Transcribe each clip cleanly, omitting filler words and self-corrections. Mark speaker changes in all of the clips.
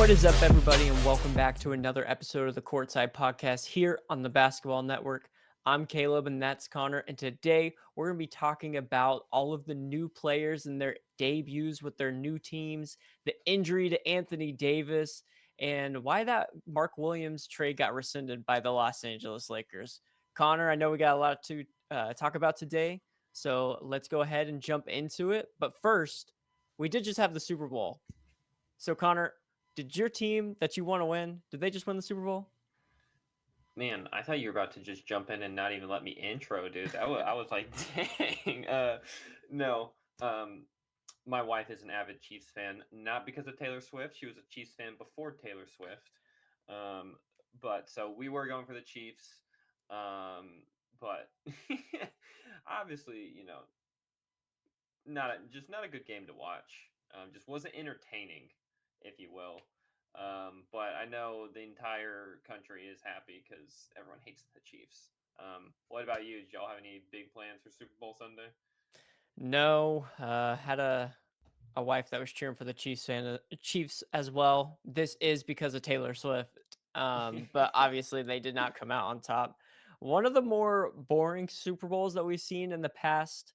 Speaker 1: What is up, everybody, and welcome back to another episode of the Courtside podcast here on the Basketball Network. I'm Caleb, and that's Connor, and today we're going to be talking about all of the new players and their debuts with their new teams, the injury to Anthony Davis, and why that Mark Williams trade got rescinded by the Los Angeles Lakers. Connor, I know we got a lot to talk about today, so let's go ahead and jump into it. But first, we did just have the Super Bowl. So, Connor, did your team that you want to win, did they just win the Super Bowl?
Speaker 2: Man, I thought you were about to just jump in and not even let me intro, dude. I was like, dang. No. My wife is an avid Chiefs fan, not because of Taylor Swift. She was a Chiefs fan before Taylor Swift. Um, but so we were going for the Chiefs. But obviously, not a good game to watch. Just wasn't entertaining, if you will. But I know the entire country is happy because everyone hates the Chiefs. What about you? Did y'all have any big plans for Super Bowl Sunday?
Speaker 1: No, had a wife that was cheering for the Chiefs as well. This is because of Taylor Swift. But obviously they did not come out on top. One of the more boring Super Bowls that we've seen in the past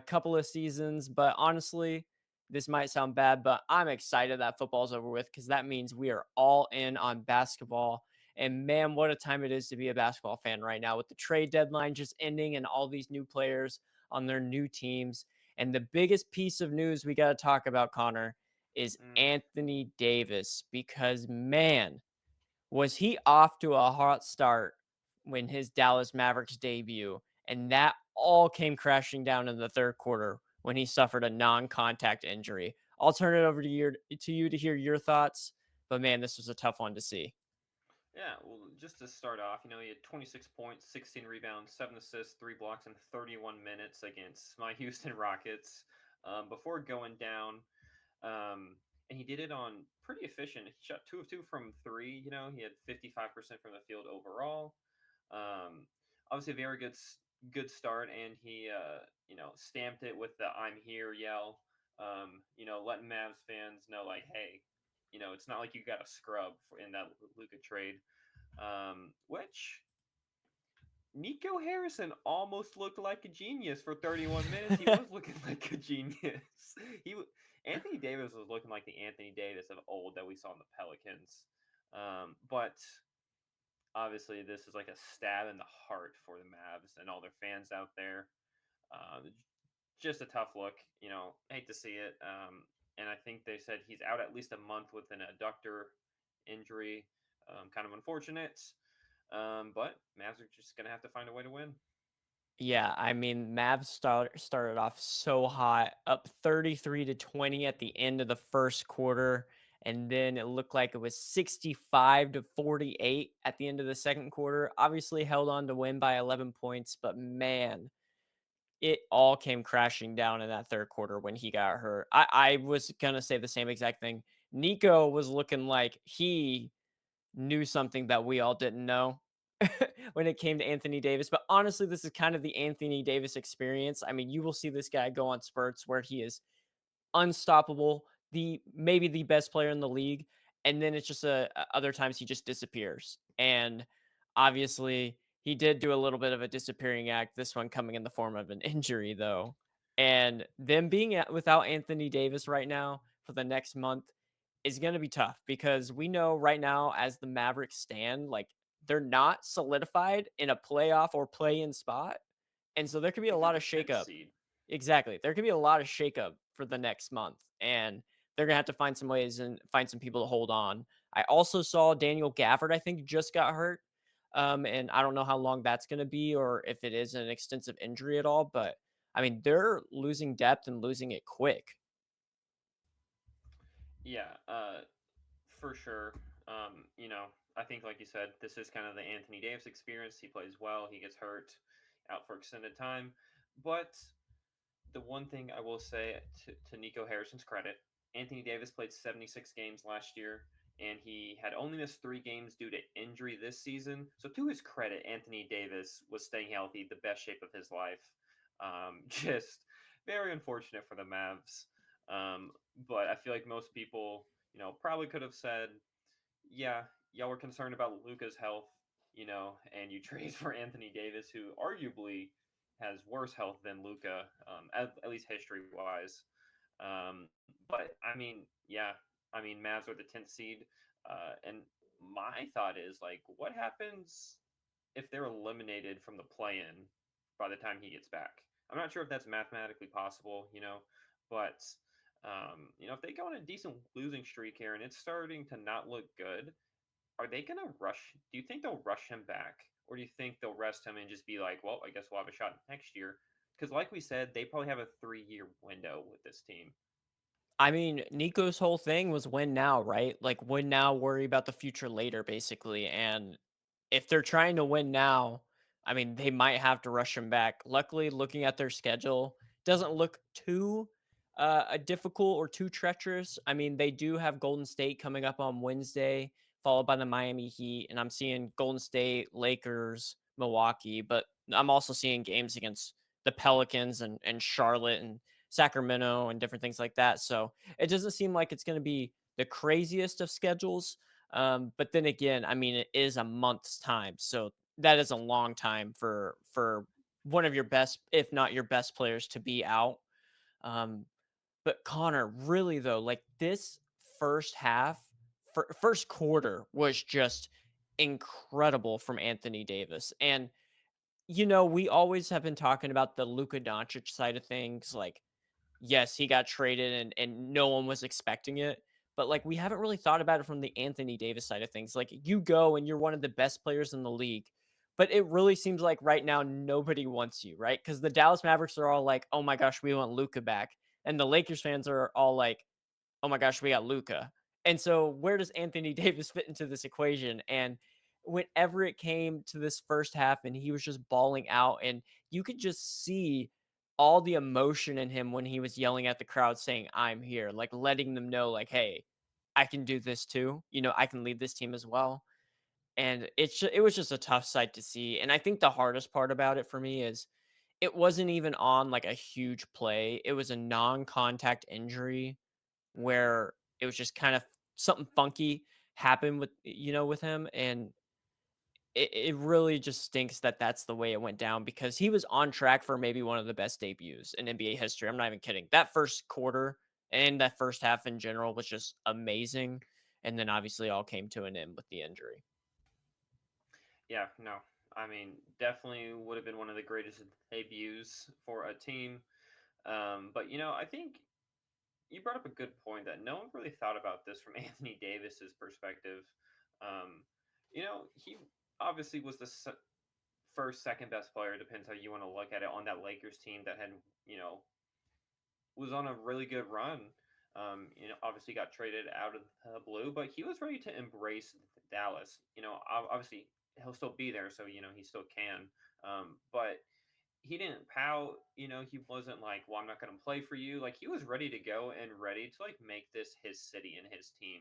Speaker 1: couple of seasons, but honestly, this might sound bad, but I'm excited that football's over with because that means we are all in on basketball. And man, what a time it is to be a basketball fan right now with the trade deadline just ending and all these new players on their new teams. And the biggest piece of news we got to talk about, Connor, is
Speaker 2: Mm.
Speaker 1: Anthony Davis because, man, was he off to a hot start when his Dallas Mavericks debut. And that all came crashing down in the third quarter when he suffered a non contact injury. I'll turn it over to you to hear your thoughts. But man, this was a tough one to see.
Speaker 2: Yeah, well, just to start off, he had 26 points, 16 rebounds, 7 assists, 3 blocks in 31 minutes against my Houston Rockets before going down. And he did it on pretty efficient. He shot 2 of 2 from three. He had 55% from the field overall. Um, Obviously, a very good start, and he stamped it with the "I'm here" yell. Letting Mavs fans know like, hey, it's not like you got a scrub in that Luka trade. Which Nico Harrison almost looked like a genius for 31 minutes. He was looking like a genius. Anthony Davis was looking like the Anthony Davis of old that we saw in the Pelicans. But obviously, this is like a stab in the heart for the Mavs and all their fans out there. Just a tough look. Hate to see it. And I think they said he's out at least a month with an adductor injury. Kind of unfortunate. But Mavs are just gonna have to find a way to win.
Speaker 1: Yeah, I mean, Mavs started off so hot, up 33-20 at the end of the first quarter, and then it looked like it was 65-48 at the end of the second quarter. Obviously held on to win by 11 points, but man, it all came crashing down in that third quarter when he got hurt. I was gonna say the same exact thing. Nico was looking like he knew something that we all didn't know when it came to Anthony Davis. But honestly, this is kind of the Anthony Davis experience. I mean, you will see this guy go on spurts where he is unstoppable, the maybe the best player in the league, and then it's just other times he just disappears. And obviously, he did do a little bit of a disappearing act. This one coming in the form of an injury, though, and them being without Anthony Davis right now for the next month is going to be tough because we know right now as the Mavericks stand, like they're not solidified in a playoff or play-in spot, and so there could be
Speaker 2: I
Speaker 1: a
Speaker 2: think they're
Speaker 1: lot
Speaker 2: the
Speaker 1: of
Speaker 2: 10th
Speaker 1: shakeup.
Speaker 2: seed.
Speaker 1: Exactly. There could be a lot of shakeup for the next month, and they're gonna have to find some ways and find some people to hold on. I also saw Daniel Gafford, I think, just got hurt. And I don't know how long that's gonna be or if it is an extensive injury at all, but I mean, they're losing depth and losing it quick.
Speaker 2: Yeah, for sure. I think, like you said, this is kind of the Anthony Davis experience. He plays well, he gets hurt, out for extended time. But the one thing I will say to Nico Harrison's credit, Anthony Davis played 76 games last year, and he had only missed 3 games due to injury this season. So, to his credit, Anthony Davis was staying healthy, the best shape of his life. Just very unfortunate for the Mavs. But I feel like most people, Probably could have said, yeah, y'all were concerned about Luca's health, and you traded for Anthony Davis, who arguably has worse health than Luca, at least history wise. But I mean, yeah, I mean, Mavs are the 10th seed, and my thought is like, what happens if they're eliminated from the play-in by the time he gets back? I'm not sure if that's mathematically possible, but if they go on a decent losing streak here and it's starting to not look good, are they going to rush? Do you think they'll rush him back? Or do you think they'll rest him and just be like, well, I guess we'll have a shot next year? Because, like we said, they probably have a 3-year window with this team.
Speaker 1: I mean, Nico's whole thing was win now, right? Like win now, worry about the future later, basically. And if they're trying to win now, I mean, they might have to rush him back. Luckily, looking at their schedule, doesn't look too difficult or too treacherous. I mean, they do have Golden State coming up on Wednesday, followed by the Miami Heat, and I'm seeing Golden State, Lakers, Milwaukee, but I'm also seeing games against the Pelicans and Charlotte and Sacramento and different things like that. So it doesn't seem like it's going to be the craziest of schedules. But then again, I mean, it is a month's time, so that is a long time for one of your best, if not your best players, to be out. Um, but Connor, really though, like this first half, first quarter was just incredible from Anthony Davis, and we always have been talking about the Luka Doncic side of things, like yes, he got traded and no one was expecting it. But like we haven't really thought about it from the Anthony Davis side of things. Like you go and you're one of the best players in the league. But it really seems like right now nobody wants you, right? Because the Dallas Mavericks are all like, "Oh my gosh, we want Luca back," and the Lakers fans are all like, oh my gosh, we got Luca. And so where does Anthony Davis fit into this equation? And whenever it came to this first half and he was just balling out and you could just see all the emotion in him when he was yelling at the crowd saying, I'm here, like letting them know, like, hey, I can do this too. I can lead this team as well. And it was just a tough sight to see. And I think the hardest part about it for me is it wasn't even on like a huge play. It was a non-contact injury where it was just kind of something funky happened with him, and it really just stinks that that's the way it went down because he was on track for maybe one of the best debuts in NBA history. I'm not even kidding. That first quarter and that first half in general was just amazing, and then obviously all came to an end with the injury.
Speaker 2: Yeah, no. I mean, definitely would have been one of the greatest debuts for a team. But, I think you brought up a good point that no one really thought about this from Anthony Davis's perspective. Um, he obviously was the first, second best player, depends how you want to look at it, on that Lakers team that had, you know, was on a really good run. Obviously got traded out of the blue, but he was ready to embrace Dallas. Obviously he'll still be there, so he still can. But he didn't pout. He wasn't like, "Well, I'm not going to play for you." Like he was ready to go and ready to like make this his city and his team.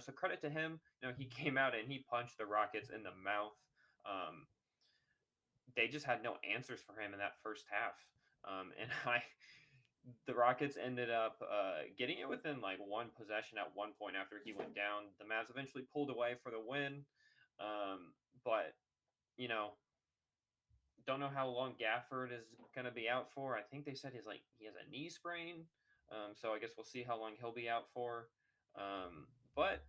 Speaker 2: So credit to him. He came out and he punched the Rockets in the mouth. Um, they just had no answers for him in that first half. And the Rockets ended up getting it within like one possession at one point after he went down. The Mavs eventually pulled away for the win, but you know, don't know how long Gafford is going to be out for. I think they said he has a knee sprain, so I guess we'll see how long he'll be out for. But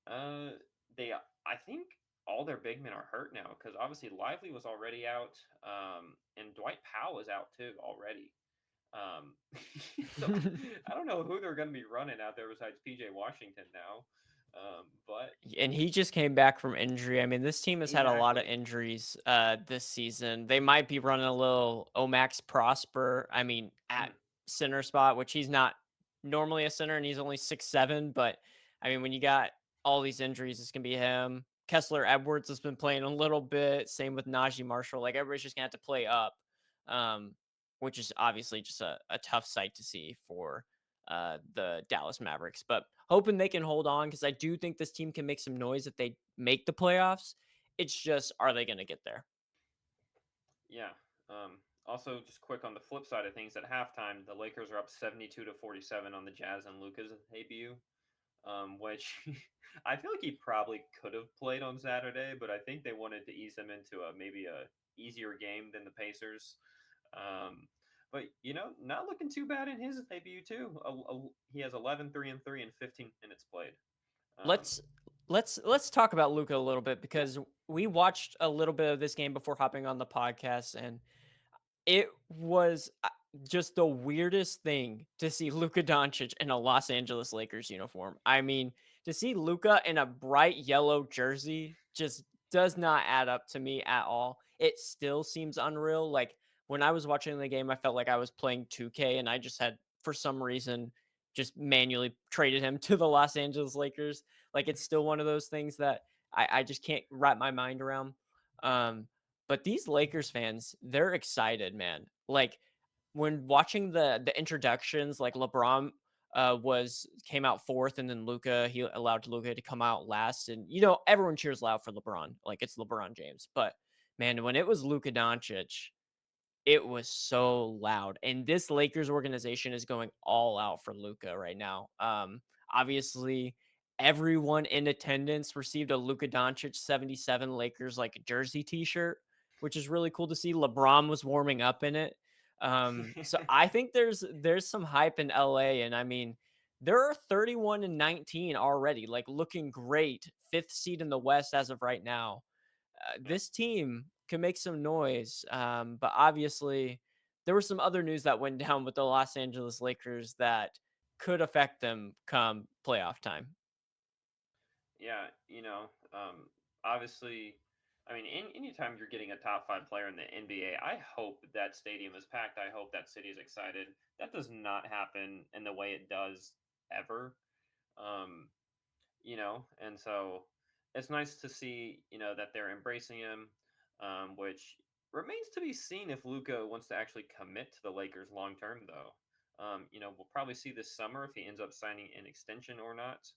Speaker 2: uh, they, I think all their big men are hurt now because obviously Lively was already out, and Dwight Powell is out too already. Um, so I don't know who they're going to be running out there besides PJ Washington now. But
Speaker 1: And he just came back from injury. I mean, this team has had a lot of
Speaker 2: exactly.
Speaker 1: injuries this season. They might be running a little Omax Prosper. I mean, at
Speaker 2: Mm,
Speaker 1: center spot, which he's not normally a center and he's only 6'7". But I mean, when you got all these injuries, it's gonna be him. Kessler Edwards has been playing a little bit. Same with Najee Marshall. Like everybody's just gonna have to play up. Um, which is obviously just a tough sight to see for the Dallas Mavericks, but hoping they can hold on because I do think this team can make some noise if they make the playoffs. It's just, are they going to get there?
Speaker 2: yeah. Also, just quick on the flip side of things, at halftime, the Lakers are up 72-47 on the Jazz and Luca's debut. which I feel like he probably could have played on Saturday, but I think they wanted to ease him into a maybe a easier game than the Pacers. Um, but not looking too bad in his debut too. He has 11, 3 and 3 in 15 minutes played. Um,
Speaker 1: Let's let's talk about Luca a little bit
Speaker 2: yeah,
Speaker 1: because we watched a little bit of this game before hopping on the podcast, and it was just the weirdest thing to see Luka Doncic in a Los Angeles Lakers uniform. I mean, to see Luka in a bright yellow jersey just does not add up to me at all. It still seems unreal. Like when I was watching the game, I felt like I was playing 2K and I just had, for some reason, just manually traded him to the Los Angeles Lakers. Like it's still one of those things that I just can't wrap my mind around. Um, but these Lakers fans, they're excited, man. Like when watching the introductions, like LeBron was came out fourth, and then Luca, he allowed Luca to come out last, and everyone cheers loud for LeBron, like it's LeBron James. But man, when it was Luka Doncic, it was so loud, and this Lakers organization is going all out for Luka right now. Obviously, everyone in attendance received a Luka Doncic 77 Lakers like jersey T-shirt, which is really cool to see. LeBron was warming up in it. So I think there's some hype in LA, and I mean, there are 31 and 19 already, like looking great, fifth seed in the West as of right now.
Speaker 2: yeah.
Speaker 1: This team can make some noise. But obviously, there was some other news that went down with the Los Angeles Lakers that could affect them come playoff time.
Speaker 2: Yeah, obviously, I mean, anytime you're getting a top five player in the NBA, I hope that stadium is packed. I hope that city is excited. That does not happen in the way it does ever. Um, and so it's nice to see, that they're embracing him, which remains to be seen if Luca wants to actually commit to the Lakers long term, though. We'll probably see this summer if he ends up signing an extension or not.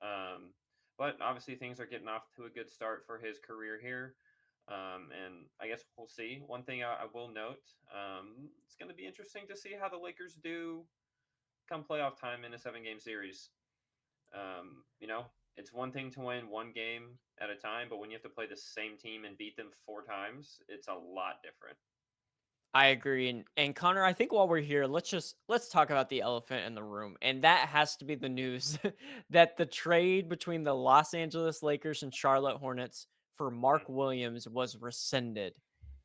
Speaker 2: Um, but obviously, things are getting off to a good start for his career here. And I guess we'll see. One thing I will note, it's going to be interesting to see how the Lakers do come playoff time in a 7 game series. You know, it's one thing to win one game at a time, but when you have to play the same team and beat them 4 times, it's a lot different.
Speaker 1: I agree. And Connor, I think while we're here, let's talk about the elephant in the room. And that has to be the news that the trade between the Los Angeles Lakers and Charlotte Hornets for Mark
Speaker 2: Mhm.
Speaker 1: Williams was rescinded.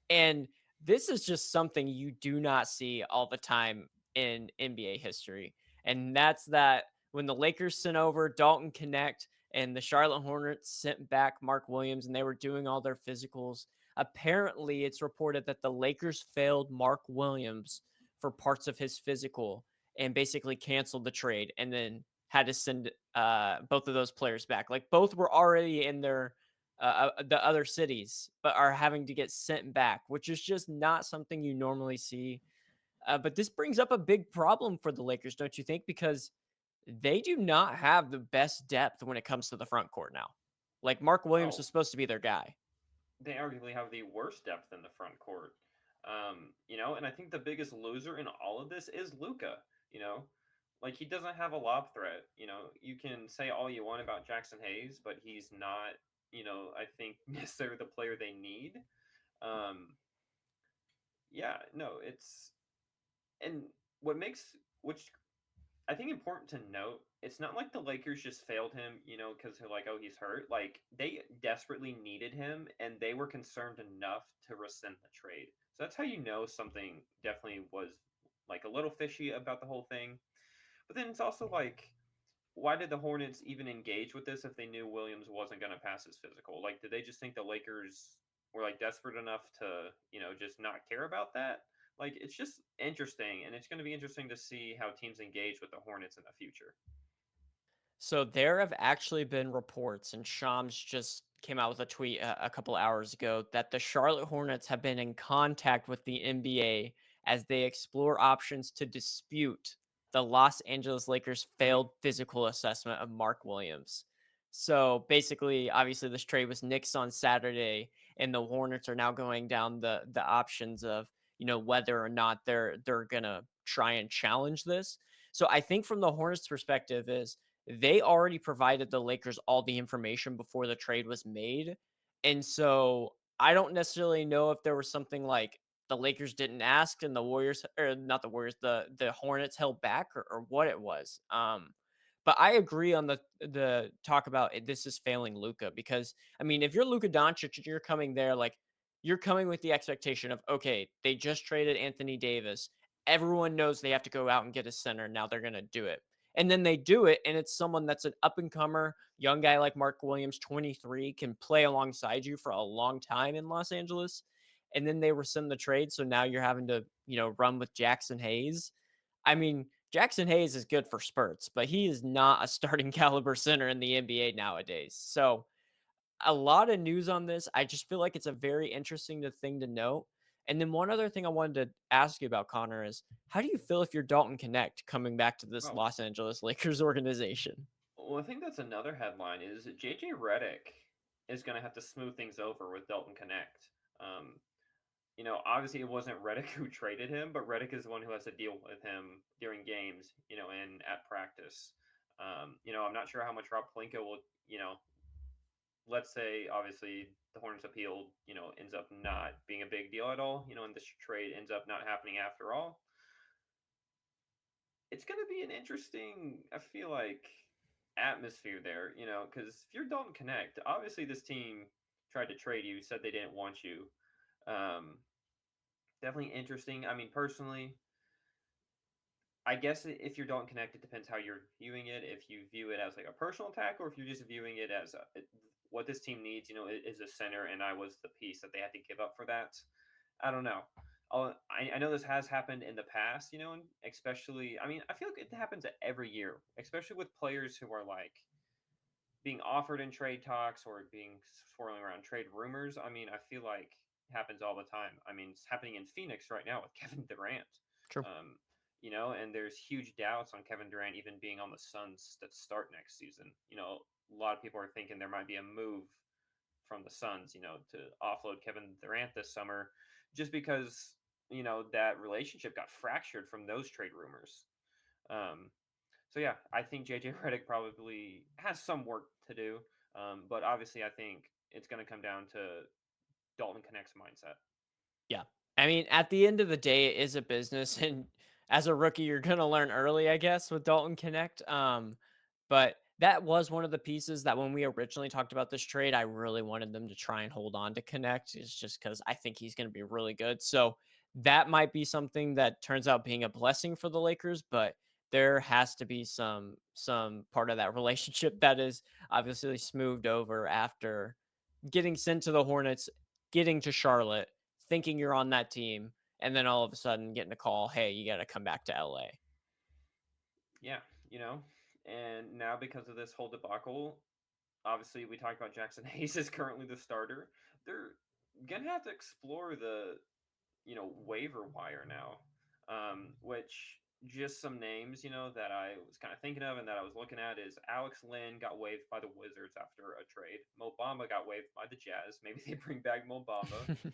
Speaker 1: And this is just something you do not see all the time in NBA history. And that's that when the Lakers sent over Dalton Connect and the Charlotte Hornets sent back Mark Williams and they were doing all their physicals. Apparently, it's reported that the Lakers failed Mark Williams for parts of his physical and basically canceled the trade and then had to send both of those players back. Like both were already in their the other cities, but are having to get sent back, which is just not something you normally see. But this brings up a big problem for the Lakers, don't you think? Because they do not have the best depth when it comes to the front court now. Like Mark Williams
Speaker 2: Oh,
Speaker 1: was supposed to be their guy.
Speaker 2: they arguably have the worst depth in the front court. And I think the biggest loser in all of this is Luca. You know, like he doesn't have a lob threat. You can say all you want about Jackson Hayes, but he's not. I think necessarily the player they need. Um, yeah, no, it's and what makes which I think important to note, it's not like the Lakers just failed him, because they're like, oh, he's hurt. Like they desperately needed him, and they were concerned enough to rescind the trade. So that's how you know something definitely was like a little fishy about the whole thing. But then it's also like, why did the Hornets even engage with this if they knew Williams wasn't going to pass his physical? Like, did they just think the Lakers were like desperate enough to, just not care about that? Like, it's just interesting, and it's going to be interesting to see how teams engage with the Hornets in the future.
Speaker 1: So there have actually been reports, and Shams just came out with a tweet a couple hours ago that the Charlotte Hornets have been in contact with the NBA as they explore options to dispute the Los Angeles Lakers' failed physical assessment of Mark Williams. So basically, obviously, this trade was nixed on Saturday, and the Hornets are now going down the options of whether or not they're gonna try and challenge this. So I think from the Hornets' perspective is they already provided the Lakers all the information before the trade was made. And so I don't necessarily know if there was something like the Lakers didn't ask and the Warriors, or not the Warriors, the Hornets held back, or what it was. But I agree on the talk about this is failing Luca, because I mean, if you're Luca Doncic, you're coming there like you're coming with the expectation of, okay, they just traded Anthony Davis. Everyone knows they have to go out and get a center. Now they're going to do it. And then they do it, and it's someone that's an up and comer young guy like Mark Williams, 23, can play alongside you for a long time in Los Angeles. And then they rescind the trade. So now you're having to, run with Jackson Hayes. I mean, Jackson Hayes is good for spurts, but he is not a starting caliber center in the NBA nowadays. So a lot of news on this. I just feel like it's a very interesting thing to note. And then one other thing I wanted to ask you about, Connor, is how do you feel if you're Dalton Connect coming back to this
Speaker 2: Oh,
Speaker 1: Los Angeles Lakers organization?
Speaker 2: well, I think that's another headline is JJ Redick is going to have to smooth things over with Dalton Connect. Um, obviously it wasn't Redick who traded him, but Redick is the one who has to deal with him during games, and at practice. I'm not sure how much Rob Pelinka will, let's say obviously the Hornets appeal, ends up not being a big deal at all, and this trade ends up not happening after all. It's going to be an interesting, I feel like, atmosphere there, because if you're Dalton Connect, obviously this team tried to trade you, said they didn't want you. Um, Definitely interesting. I mean, personally, I guess if you're Dalton Connect, it depends how you're viewing it. If you view it as like a personal attack, or if you're just viewing it as what this team needs, is a center, and I was the piece that they had to give up for that. I don't know. I know this has happened in the past, and especially, I mean, I feel like it happens every year, especially with players who are like being offered in trade talks or being swirling around trade rumors. I mean, I feel like it happens all the time. I mean, it's happening in Phoenix right now with Kevin Durant.
Speaker 1: True.
Speaker 2: Um, and there's huge doubts on Kevin Durant even being on the Suns that start next season. A lot of people are thinking there might be a move from the Suns, to offload Kevin Durant this summer, just because that relationship got fractured from those trade rumors. Um, so yeah, I think JJ Redick probably has some work to do, but obviously I think it's going to come down to Dalton Connect's mindset.
Speaker 1: Yeah. I mean, at the end of the day, it is a business, and as a rookie, you're gonna learn early, I guess, with Dalton Connect. But that was one of the pieces that when we originally talked about this trade, I really wanted them to try and hold on to Connect, is just because I think he's gonna be really good. So that might be something that turns out being a blessing for the Lakers, but there has to be some part of that relationship that is obviously smoothed over after getting sent to the Hornets, getting to Charlotte, thinking you're on that team, and then all of a sudden getting a call, "Hey, you gotta come back to LA."
Speaker 2: Yeah, and now because of this whole debacle, obviously we talked about Jackson Hayes is currently the starter. They're gonna have to explore the waiver wire now, which just some names that I was kind of thinking of and that I was looking at is Alex Lynn got waived by the Wizards after a trade. Mo Bamba got waived by the Jazz. Maybe they bring back Mo Bamba.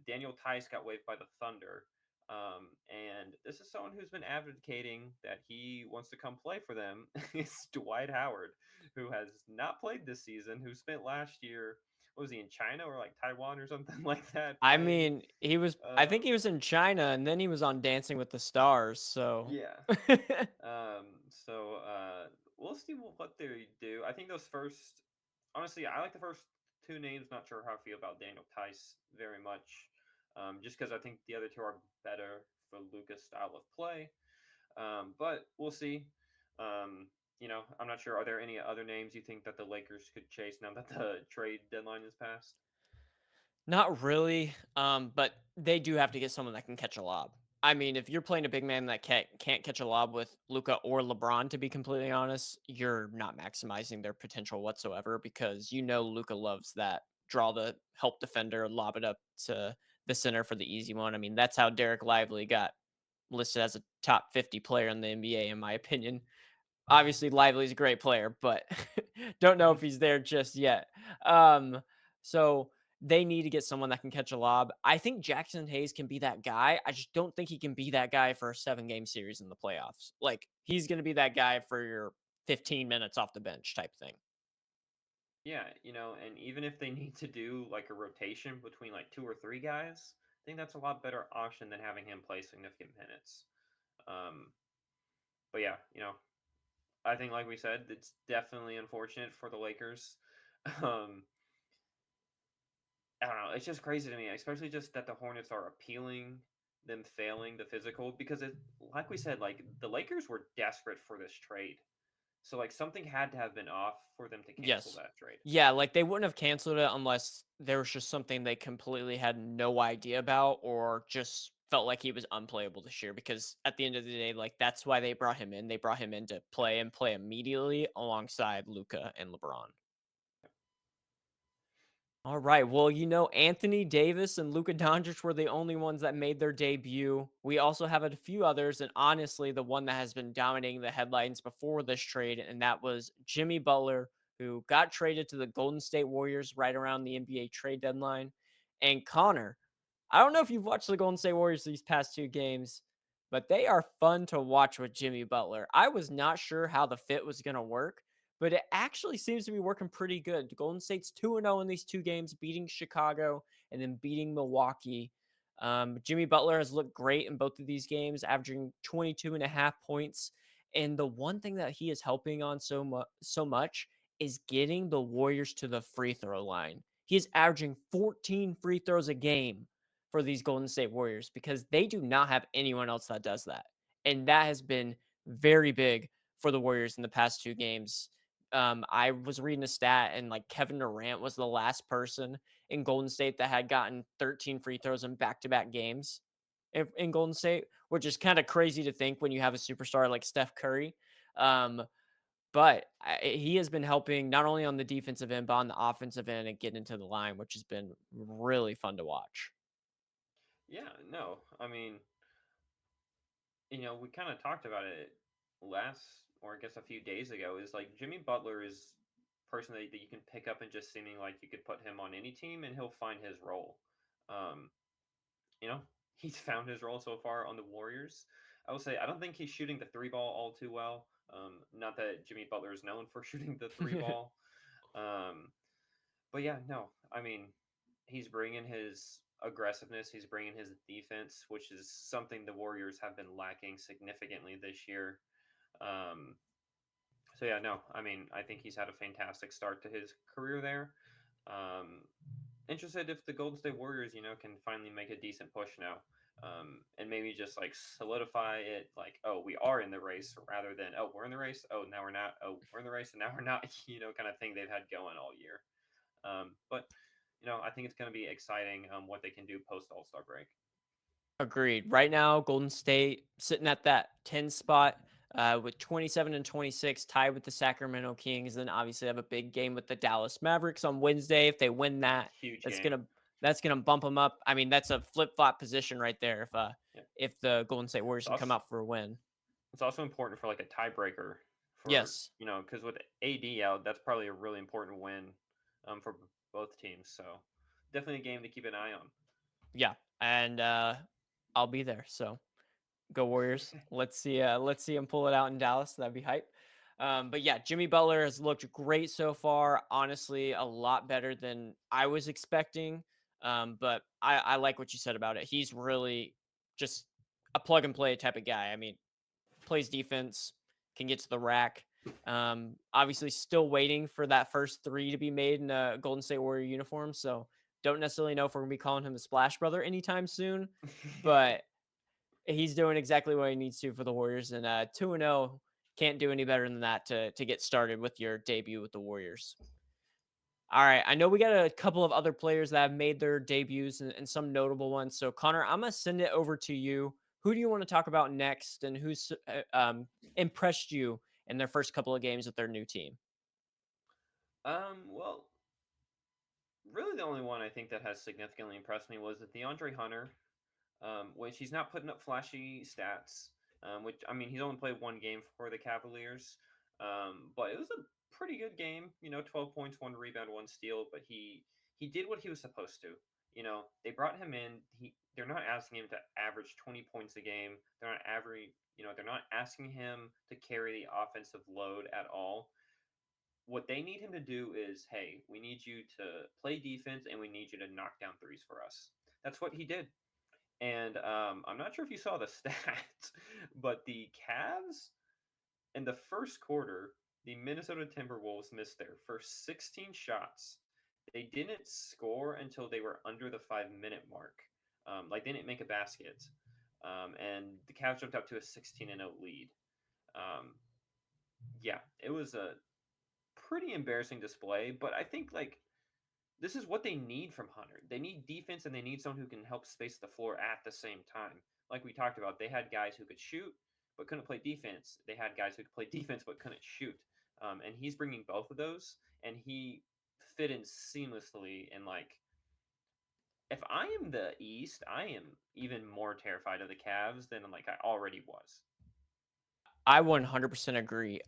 Speaker 2: Daniel Tice got waived by the Thunder. And this is someone who's been advocating that he wants to come play for them. It's Dwight Howard, who has not played this season, who spent last year, what was he, in China or like Taiwan or something like that
Speaker 1: I
Speaker 2: playing?
Speaker 1: mean, I think he
Speaker 2: Um,
Speaker 1: was in China, and then he was on Dancing with the Stars, so
Speaker 2: yeah. So we'll see what they do. I think those first, honestly, I like the first two names. Not sure how I feel about Daniel Tice very much, just because I think the other two are better for Luca's style of play. But we'll see. I'm not sure. Are there any other names you think that the Lakers could chase now that the trade deadline is passed?
Speaker 1: Not really, but they do have to get someone that can catch a lob. I mean, if you're playing a big man that can't catch a lob with Luca or LeBron, to be completely honest, you're not maximizing their potential whatsoever, because Luca loves that draw the help defender, lob it up to the center for the easy one. I mean, that's how Derek Lively got listed as a top 50 player in the NBA, in my opinion. Obviously, Lively's a great player, but don't know if he's there just yet. So they need to get someone that can catch a lob. I think Jackson Hayes can be that guy. I just don't think he can be that guy for a 7-game series in the playoffs. Like, he's going to be that guy for your 15 minutes off the bench type thing.
Speaker 2: Yeah, and even if they need to do like a rotation between like two or three guys, I think that's a lot better option than having him play significant minutes. Um, but yeah, I think like we said, it's definitely unfortunate for the Lakers. Um, I don't know. It's just crazy to me, especially just that the Hornets are appealing them failing the physical because like we said, like the Lakers were desperate for this trade. So like something had to have been off for them to cancel
Speaker 1: Yes.
Speaker 2: that trade.
Speaker 1: Yeah, like, they wouldn't have canceled it unless there was just something they completely had no idea about or just felt like he was unplayable this year because at the end of the day, like, that's why they brought him in. They brought him in to play and play immediately alongside Luca and LeBron. All right. Well, Anthony Davis and Luka Doncic were the only ones that made their debut. We also have a few others, and honestly, the one that has been dominating the headlines before this trade, and that was Jimmy Butler, who got traded to the Golden State Warriors right around the NBA trade deadline. And Connor, I don't know if you've watched the Golden State Warriors these past two games, but they are fun to watch with Jimmy Butler. I was not sure how the fit was going to work, but it actually seems to be working pretty good. Golden State's 2-0 in these two games, beating Chicago and then beating Milwaukee. Jimmy Butler has looked great in both of these games, averaging 22 and a half points. And the one thing that he is helping on so much is getting the Warriors to the free throw line. He is averaging 14 free throws a game for these Golden State Warriors because they do not have anyone else that does that. And that has been very big for the Warriors in the past two games. I was reading a stat, and like Kevin Durant was the last person in Golden State that had gotten 13 free throws in back to back games in Golden State, which is kind of crazy to think when you have a superstar like Steph Curry. Um, but he has been helping not only on the defensive end, but on the offensive end and get into the line, which has been really fun to watch.
Speaker 2: Yeah, no. I mean, we kind of talked about it last, or I guess a few days ago, is like Jimmy Butler is person that you can pick up and just seeming like you could put him on any team and he'll find his role. Um, you know, he's found his role so far on the Warriors. I will say I don't think he's shooting the three ball all too well. Not that Jimmy Butler is known for shooting the three ball. Um, but yeah, no, I mean, he's bringing his aggressiveness, he's bringing his defense, which is something the Warriors have been lacking significantly this year. Um, so yeah, no, I mean, I think he's had a fantastic start to his career there. Um, Interested if the Golden State Warriors, can finally make a decent push now. And maybe just like solidify it like, oh, we are in the race rather than, oh, we're in the race. Oh, now we're not. Oh, we're in the race and now we're not, kind of thing they've had going all year. But I think it's going to be exciting what they can do post All Star break.
Speaker 1: Agreed. Right now, Golden State sitting at that 10 spot with 27 and 26, tied with the Sacramento Kings. Then obviously have a big game with the Dallas Mavericks on Wednesday. If they win that,
Speaker 2: Huge
Speaker 1: that's
Speaker 2: game.
Speaker 1: gonna that's gonna bump them up. I mean, that's a flip flop position right there.
Speaker 2: Yeah.
Speaker 1: If the Golden State Warriors
Speaker 2: It's
Speaker 1: can come
Speaker 2: also
Speaker 1: out for a win,
Speaker 2: it's also important for like a tiebreaker for
Speaker 1: yes,
Speaker 2: because with AD out, that's probably a really important win for both teams. So definitely a game to keep an eye on.
Speaker 1: yeah, and I'll be there. So go Warriors. Let's see him pull it out in Dallas. That'd be hype. But yeah, Jimmy Butler has looked great so far. Honestly, a lot better than I was expecting. But I like what you said about it. He's really just a plug and play type of guy. I mean, plays defense, can get to the rack. Obviously, still waiting for that first three to be made in a Golden State Warrior uniform. So don't necessarily know if we're gonna be calling him the Splash Brother anytime soon. But he's doing exactly what he needs to for the Warriors, and 2-0 can't do any better than that to get started with your debut with the Warriors. All right, I know we got a couple of other players that have made their debuts and some notable ones. So Connor, I'm gonna send it over to you. Who do you want to talk about next, and who's impressed you in their first couple of games with their new team?
Speaker 2: Well, really the only one I think that has significantly impressed me was that DeAndre Hunter, which he's not putting up flashy stats. Which I mean, he's only played one game for the Cavaliers, but it was a pretty good game. 12 points, one rebound, one steal. But he did what he was supposed to. They brought him in. They're not asking him to average 20 points a game. They're not asking him to carry the offensive load at all. What they need him to do is, hey, we need you to play defense and we need you to knock down threes for us. That's what he did. And I'm not sure if you saw the stats, but the Cavs in the first quarter, the Minnesota Timberwolves missed their first 16 shots. They didn't score until they were under the 5 minute mark. Like they didn't make a basket. And the Cavs jumped up to a 16-0 lead. Um, yeah, it was a pretty embarrassing display, but I think like this is what they need from Hunter. They need defense and they need someone who can help space the floor at the same time. Like we talked about, they had guys who could shoot but couldn't play defense. They had guys who could play defense but couldn't shoot. And he's bringing both of those, and he fit in seamlessly. And like, if I am the East, I am even more terrified of the Cavs than like I already was.
Speaker 1: I 100% agree.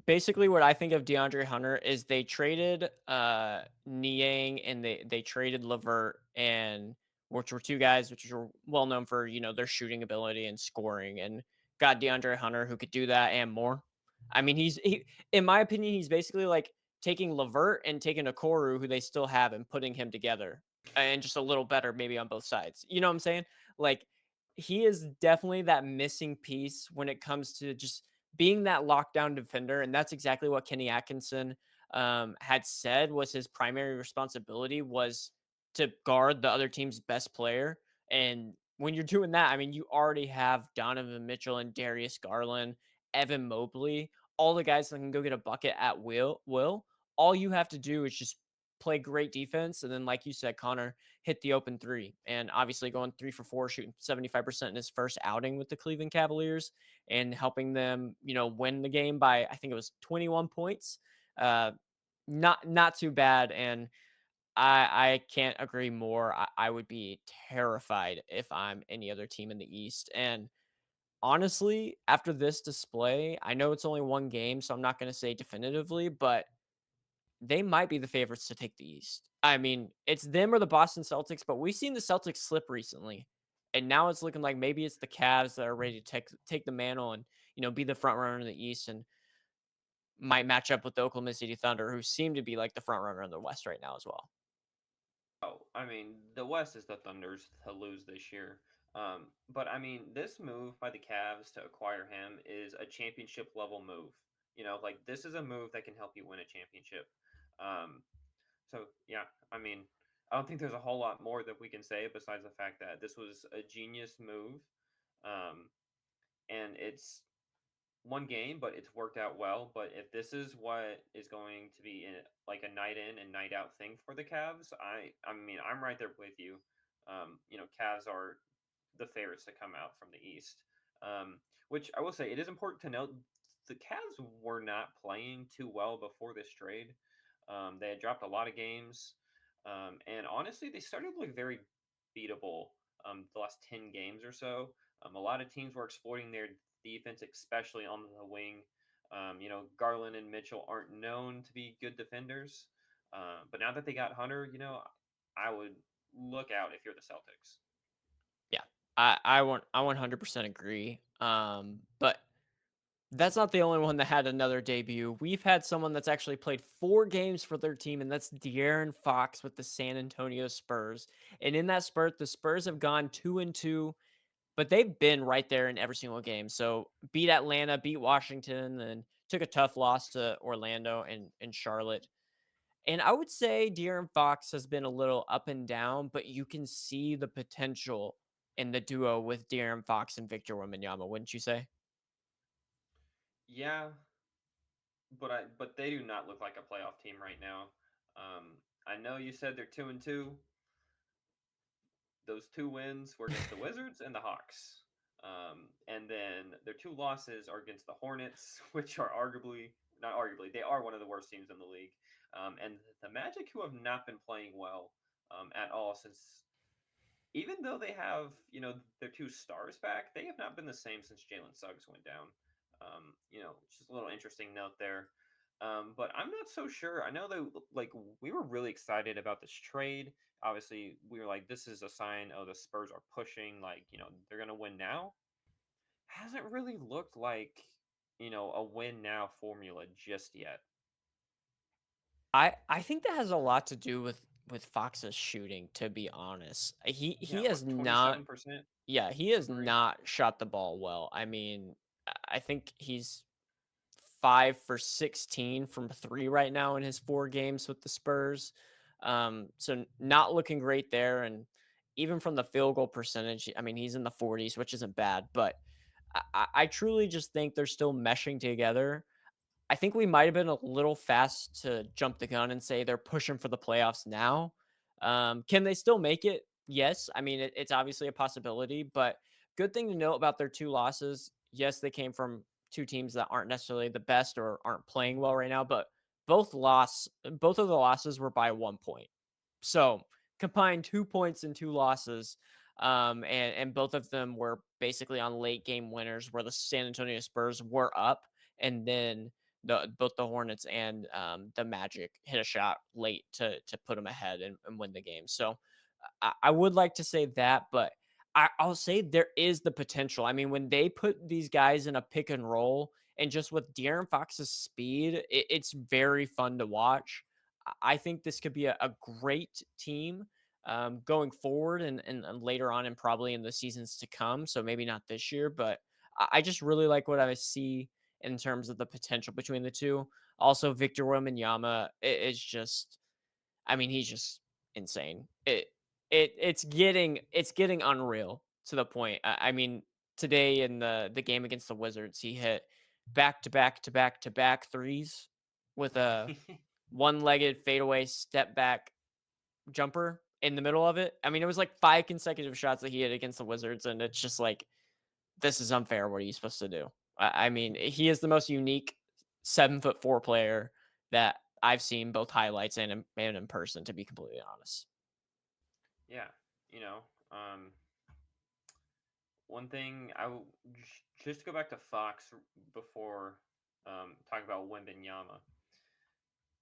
Speaker 1: Basically what I think of DeAndre Hunter is they traded Niang and they traded Levert, and which were two guys which were well known for, their shooting ability and scoring, and got DeAndre Hunter who could do that and more. I mean, in my opinion, he's basically like taking Levert and taking Okoro, who they still have, and putting him together, and just a little better maybe on both sides. You know what I'm saying? Like, he is definitely that missing piece when it comes to just being that lockdown defender, and that's exactly what Kenny Atkinson had said was his primary responsibility, was to guard the other team's best player. And when you're doing that, I mean, you already have Donovan Mitchell and Darius Garland, Evan Mobley, all the guys that can go get a bucket at will. All you have to do is just play great defense, and then, like you said, Connor, hit the open three. And obviously going 3 for 4, shooting 75% in his first outing with the Cleveland Cavaliers, and helping them, win the game by, I think it was 21 points. Uh, not too bad. And I can't agree more. I would be terrified if I'm any other team in the East. And honestly, after this display, I know it's only one game, so I'm not going to say definitively, but they might be the favorites to take the East. I mean, it's them or the Boston Celtics, but we've seen the Celtics slip recently. And now it's looking like maybe it's the Cavs that are ready to take the mantle and, be the front runner in the East, and might match up with the Oklahoma City Thunder, who seem to be like the front runner in the West right now as well.
Speaker 2: Oh, I mean, the West is the Thunder's to lose this year. But I mean, this move by the Cavs to acquire him is a championship level move. Like this is a move that can help you win a championship. Um, so yeah, I mean, I don't think there's a whole lot more that we can say besides the fact that this was a genius move. Um, and it's one game, but it's worked out well. But if this is what is going to be like a night in and night out thing for the Cavs, I mean I'm right there with you. Cavs are the favorites to come out from the East. Which I will say it is important to note the Cavs were not playing too well before this trade. They had dropped a lot of games, and honestly, they started to look very beatable the last 10 games or so. A lot of teams were exploiting their defense, especially on the wing. Garland and Mitchell aren't known to be good defenders, but now that they got Hunter, I would look out if you're the Celtics.
Speaker 1: Yeah, I 100% agree. But that's not the only one that had another debut. We've had someone that's actually played 4 games for their team, and that's De'Aaron Fox with the San Antonio Spurs. And in that spurt, the Spurs have gone 2-2, but they've been right there in every single game. So beat Atlanta, beat Washington, and took a tough loss to Orlando and Charlotte. And I would say De'Aaron Fox has been a little up and down, but you can see the potential in the duo with De'Aaron Fox and Victor Wembanyama, wouldn't you say?
Speaker 2: Yeah, but they do not look like a playoff team right now. I know you said they're 2-2. Those two wins were against the Wizards and the Hawks. And then their two losses are against the Hornets, which are arguably, not arguably, they are one of the worst teams in the league. And the Magic, who have not been playing well at all since, even though they have, their two stars back, they have not been the same since Jalen Suggs went down. Just a little interesting note there. But I'm not so sure. I know that like we were really excited about this trade. Obviously, we were like, this is a sign. Oh, the Spurs are pushing. Like, they're gonna win now. Hasn't really looked like a win now formula just yet.
Speaker 1: I think that has a lot to do with Fox's shooting, to be honest.
Speaker 2: Yeah,
Speaker 1: He has
Speaker 2: what
Speaker 1: not
Speaker 2: 27%
Speaker 1: yeah, he
Speaker 2: from
Speaker 1: has
Speaker 2: three?
Speaker 1: not shot the ball well. I mean, I think he's 5 for 16 from 3 right now in his 4 games with the Spurs. So not looking great there, and even from the field goal percentage, I mean, he's in the 40s, which isn't bad, but I truly just think they're still meshing together. I think we might have been a little fast to jump the gun and say they're pushing for the playoffs now. Can they still make it? Yes. I mean, it's obviously a possibility, but good thing to note about their 2 losses. Yes, they came from 2 teams that aren't necessarily the best or aren't playing well right now, but both of the losses were by 1 point. So combined 2 points and 2 losses. And both of them were basically on late game winners where the San Antonio Spurs were up, and then both the Hornets and the Magic hit a shot late to put them ahead and win the game. So I would like to say that, but I'll say there is the potential. I mean, when they put these guys in a pick and roll, and just with De'Aaron Fox's speed, it's very fun to watch. I think this could be a great team going forward and later on and probably in the seasons to come. So maybe not this year, but I just really like what I see in terms of the potential between the two. Also, Victor Wembanyama is just, I mean, he's just insane. It's getting unreal to the point. I mean, today in the game against the Wizards, he hit back to back to back to back threes with a one-legged fadeaway step back jumper in the middle of it. I mean, it was like 5 consecutive shots that he hit against the Wizards, and it's just like, this is unfair. What are you supposed to do? I mean, he is the most unique 7'4" player that I've seen, both highlights and in person, to be completely honest.
Speaker 2: Yeah, you know, um, one thing just to go back to Fox before talking about Wembenyama.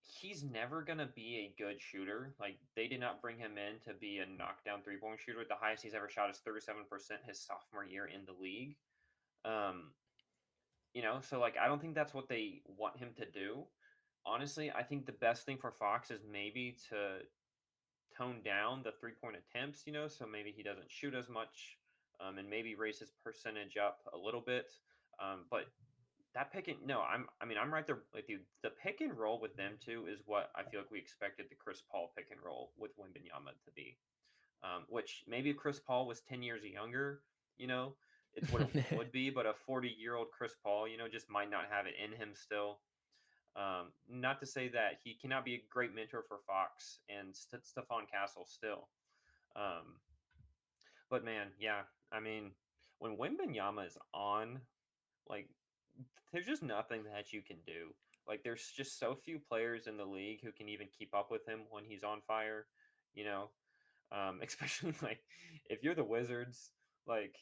Speaker 2: He's never gonna be a good shooter. Like they did not bring him in to be a knockdown 3-point shooter. The highest he's ever shot is 37% his sophomore year in the league. Um, so like I don't think that's what they want him to do. Honestly, I think the best thing for Fox is maybe to tone down the 3-point attempts, so maybe he doesn't shoot as much, and maybe raise his percentage up a little bit. But that pick and no, I'm right there with you. The pick and roll with them two is what I feel like we expected the Chris Paul pick and roll with Wembanyama to be. Which maybe if Chris Paul was 10 years younger, you know, it's what it would be. But a 40-year-old Chris Paul, just might not have it in him still. Not to say that he cannot be a great mentor for Fox and Stephon Castle still. Um, but man, yeah, I mean, when Wembanyama is on, like, there's just nothing that you can do. Like, there's just so few players in the league who can even keep up with him when he's on fire. You know, especially like if you're the Wizards, like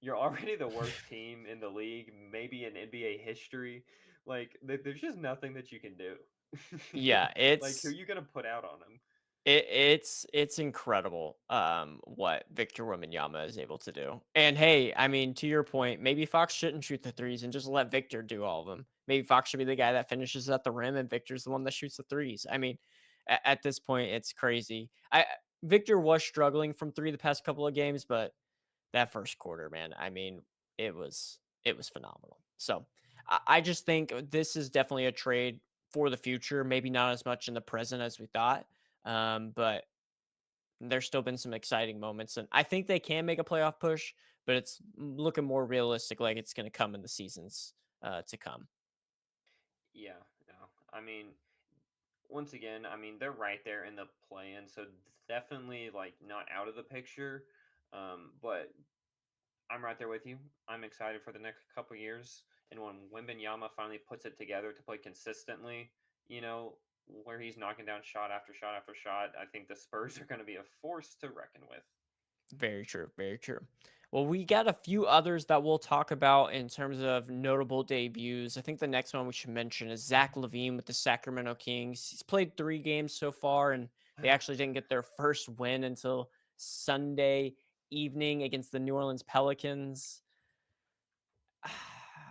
Speaker 2: you're already the worst team in the league, maybe in NBA history. Like, there's just nothing that you can do.
Speaker 1: Yeah,
Speaker 2: Like, who are you gonna put out on him?
Speaker 1: it's incredible, what Victor Wembanyama is able to do. And hey, I mean, to your point, maybe Fox shouldn't shoot the threes and just let Victor do all of them. Maybe Fox should be the guy that finishes at the rim and Victor's the one that shoots the threes. I mean, at this point, it's crazy. Victor was struggling from 3 the past couple of games, but that first quarter, man, I mean, it was phenomenal. So, I just think this is definitely a trade for the future, maybe not as much in the present as we thought, but there's still been some exciting moments, and I think they can make a playoff push, but it's looking more realistic, like it's gonna come in the seasons, to come.
Speaker 2: Yeah, no. I mean, once again, I mean they're right there in the play-in, so definitely like not out of the picture. But I'm right there with you. I'm excited for the next couple years, and when Wembenyama finally puts it together to play consistently, where he's knocking down shot after shot after shot, I think the Spurs are going to be a force to reckon with.
Speaker 1: Very true, very true. Well, we got a few others that we'll talk about in terms of notable debuts. I think the next one we should mention is Zach Levine with the Sacramento Kings. He's played 3 games so far, and they actually didn't get their first win until Sunday evening against the New Orleans Pelicans.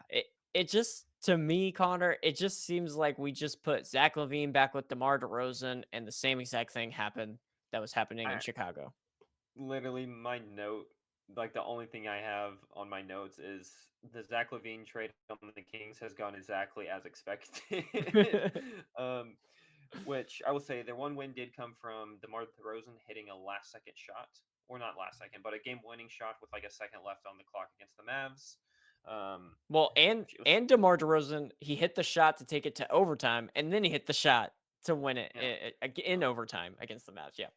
Speaker 1: It it just to me, Connor, it just seems like we just put Zach Levine back with DeMar DeRozan, and the same exact thing happened that was happening in
Speaker 2: I
Speaker 1: Chicago.
Speaker 2: literally my note, like the only thing I have on my notes is the Zach Levine trade on the Kings has gone exactly as expected. um, which I will say their one win did come from DeMar DeRozan hitting a last second shot, or not last second, but a game winning shot with like a second left on the clock against the Mavs. Um,
Speaker 1: Well, and
Speaker 2: which it was,
Speaker 1: and DeMar DeRozan, he hit the shot to take it to overtime, and then he hit the shot to win it
Speaker 2: you know,
Speaker 1: in
Speaker 2: um,
Speaker 1: overtime against the Mavs. Yeah.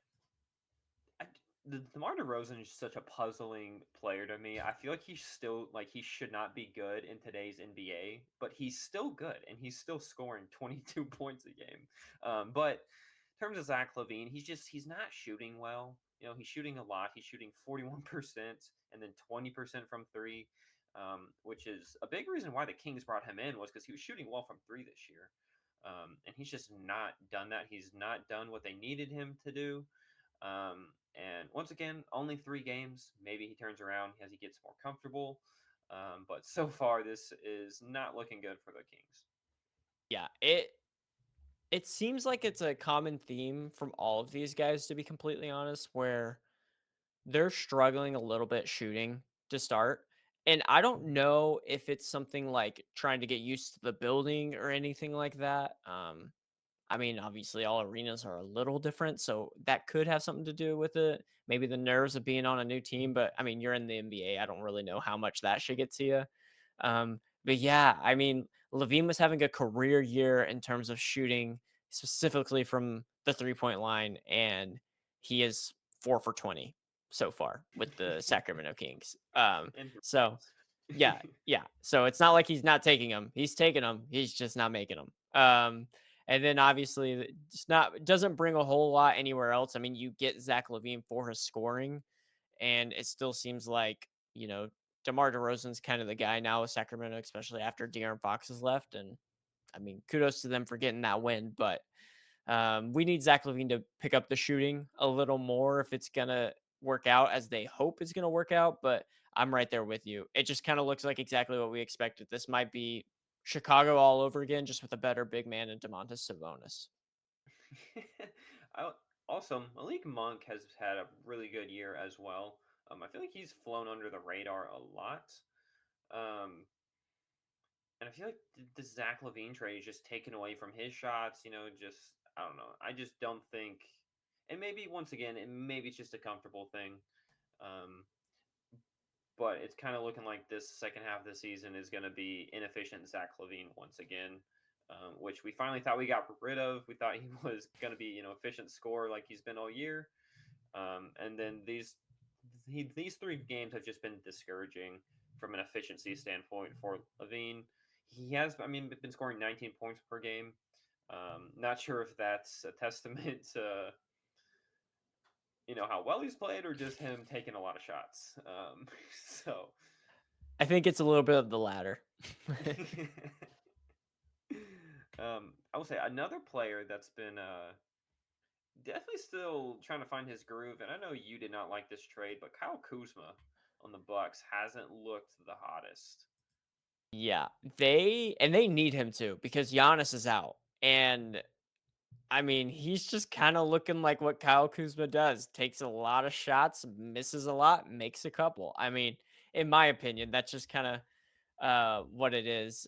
Speaker 2: I, the DeMar DeRozan is such a puzzling player to me. I feel like he's still like he should not be good in today's NBA, but he's still good and he's still scoring 22 points a game. But in terms of Zach Levine, he's not shooting well. You know, he's shooting a lot. He's shooting 41% and then 20% from three, which is a big reason why the Kings brought him in was because he was shooting well from three this year. And he's just not done that. He's not done what they needed him to do. And once again, only 3 games. Maybe he turns around as he gets more comfortable. But so far, this is not looking good for the Kings.
Speaker 1: Yeah. It seems like it's a common theme from all of these guys, to be completely honest, where they're struggling a little bit shooting to start. And I don't know if it's something like trying to get used to the building or anything like that. I mean, obviously, all arenas are a little different, so that could have something to do with it. Maybe the nerves of being on a new team, but I mean, you're in the NBA. I don't really know how much that should get to you. But yeah, I mean, Levine was having a career year in terms of shooting, specifically from the 3-point line, and he is 4 for 20 so far with the Sacramento Kings.
Speaker 2: In three
Speaker 1: So
Speaker 2: games.
Speaker 1: yeah, yeah. So it's not like he's not taking them. He's taking them. He's just not making them. And then obviously it's not it doesn't bring a whole lot anywhere else. I mean, you get Zach Levine for his scoring, and it still seems like, DeMar DeRozan's kind of the guy now with Sacramento, especially after De'Aaron Fox has left. And I mean, kudos to them for getting that win, but we need Zach Levine to pick up the shooting a little more if it's gonna work out as they hope it's gonna work out. But I'm right there with you. It just kind of looks like exactly what we expected. This might be Chicago all over again, just with a better big man in Demontis Sabonis.
Speaker 2: I, also, Malik Monk has had a really good year as well. I feel like he's flown under the radar a lot. Um, and I feel like the Zach Levine trade is just taken away from his shots. You know, just I don't know. I just don't think. And maybe once again, maybe it's just a comfortable thing. Um, but it's kind of looking like this second half of the season is going to be inefficient Zach Levine once again, which we finally thought we got rid of. We thought he was going to be efficient scorer like he's been all year, and then these 3 games have just been discouraging from an efficiency standpoint for Levine. He has, I mean, been scoring 19 points per game. Not sure if that's a testament to how well he's played or just him taking a lot of shots. So
Speaker 1: I think it's a little bit of the latter.
Speaker 2: I will say another player that's been definitely still trying to find his groove, and I know you did not like this trade, but Kyle Kuzma on the Bucks hasn't looked the hottest.
Speaker 1: Yeah, they need him to because Giannis is out, and I mean, he's just kind of looking like what Kyle Kuzma does. Takes a lot of shots, misses a lot, makes a couple. I mean, in my opinion, that's just kind of what it is.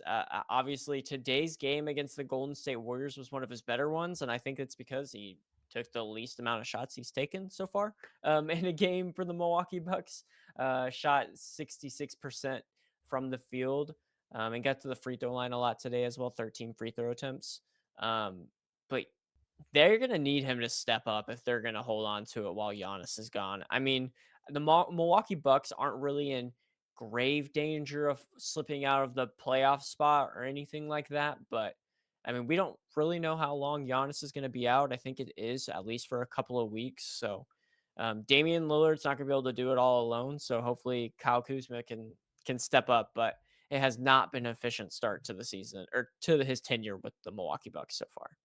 Speaker 1: Obviously, today's game against the Golden State Warriors was one of his better ones, and I think it's because he took the least amount of shots he's taken so far in a game for the Milwaukee Bucks. Shot 66% from the field, and got to the free throw line a lot today as well. 13 free throw attempts. But they're gonna need him to step up if they're gonna hold on to it while Giannis is gone. I mean, the Milwaukee Bucks aren't really in grave danger of slipping out of the playoff spot or anything like that, but I mean, we don't really know how long Giannis is gonna be out. I think it is at least for a couple of weeks. So Damian Lillard's not going to be able to do it all alone, so hopefully Kyle Kuzma can step up. But it has not been an efficient start to the season or to his tenure with the Milwaukee Bucks so far.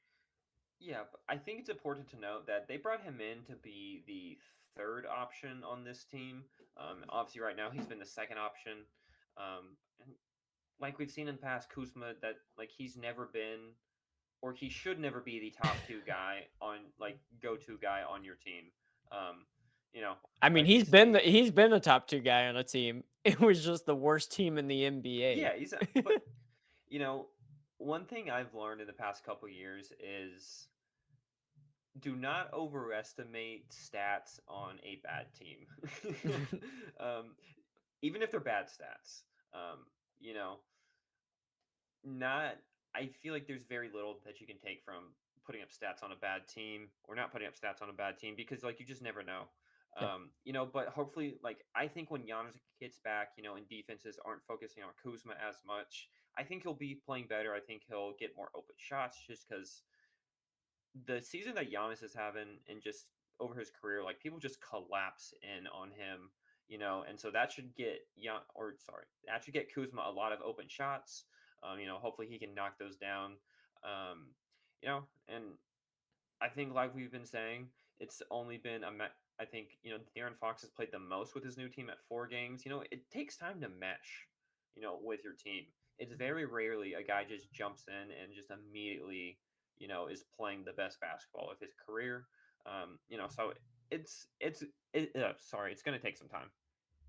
Speaker 2: Yeah, but I think it's important to note that they brought him in to be the third option on this team. Obviously, right now he's been the second option. And like we've seen in the past, Kuzma, that like he's never been, or he should never be the top two guy on like go to guy on your team. Um, you know,
Speaker 1: I mean,
Speaker 2: like we say,
Speaker 1: he's been the top two guy on a team. It was just the worst team in the NBA.
Speaker 2: yeah, but you know, one thing I've learned in the past couple years is do not overestimate stats on a bad team. um, Even if they're bad stats, um, you know, not. I feel like there's very little that you can take from putting up stats on a bad team or not putting up stats on a bad team because like you just never know.
Speaker 1: Yeah.
Speaker 2: But hopefully, like I think when Giannis gets back, and defenses aren't focusing on Kuzma as much, I think he'll be playing better. I think he'll get more open shots just because the season that Giannis is having and just over his career, like people just collapse in on him, and so that should get that should get Kuzma a lot of open shots. Hopefully he can knock those down. And I think, like we've been saying, it's only been I think De'Aaron Fox has played the most with his new team at 4 games. It takes time to mesh, with your team. It's very rarely a guy just jumps in and just immediately, is playing the best basketball of his career. So it's going to take some time.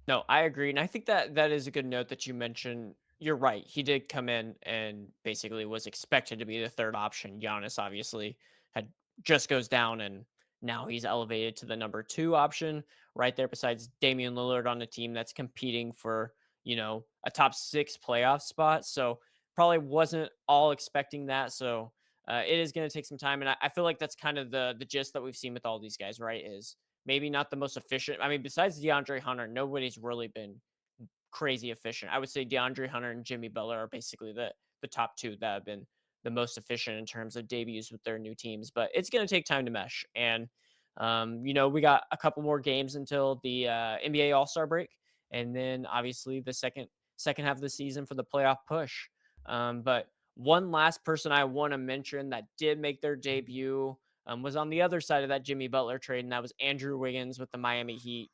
Speaker 1: No, I agree, and I think that that is a good note that you mentioned. You're right. He did come in and basically was expected to be the third option. Giannis obviously had just goes down, and now he's elevated to the number two option, right there besides Damian Lillard on a team that's competing for a top six playoff spot. So probably wasn't all expecting that. So it is going to take some time, and I feel like that's kind of the gist that we've seen with all these guys. Right? Is maybe not the most efficient. I mean, besides DeAndre Hunter, nobody's really been crazy efficient. I would say DeAndre Hunter and Jimmy Butler are basically the top two that have been the most efficient in terms of debuts with their new teams. But it's going to take time to mesh, and we got a couple more games until the NBA All Star break, and then obviously the second half of the season for the playoff push. But one last person I want to mention that did make their debut was on the other side of that Jimmy Butler trade, and that was Andrew Wiggins with the Miami Heat.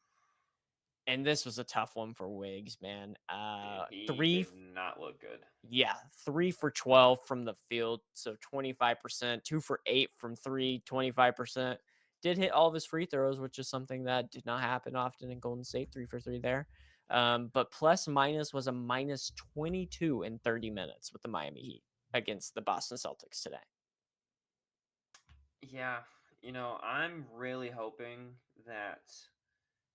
Speaker 1: And this was a tough one for Wiggs, man.
Speaker 2: Yeah, he
Speaker 1: Three,
Speaker 2: did not look good.
Speaker 1: yeah, 3 for 12 from the field, so 25%. 2 for 8 from three, 25%. Did hit all of his free throws, which is something that did not happen often in Golden State. 3 for 3 there, but plus minus was a minus 22 in 30 minutes with the Miami Heat against the Boston Celtics today.
Speaker 2: Yeah, I'm really hoping that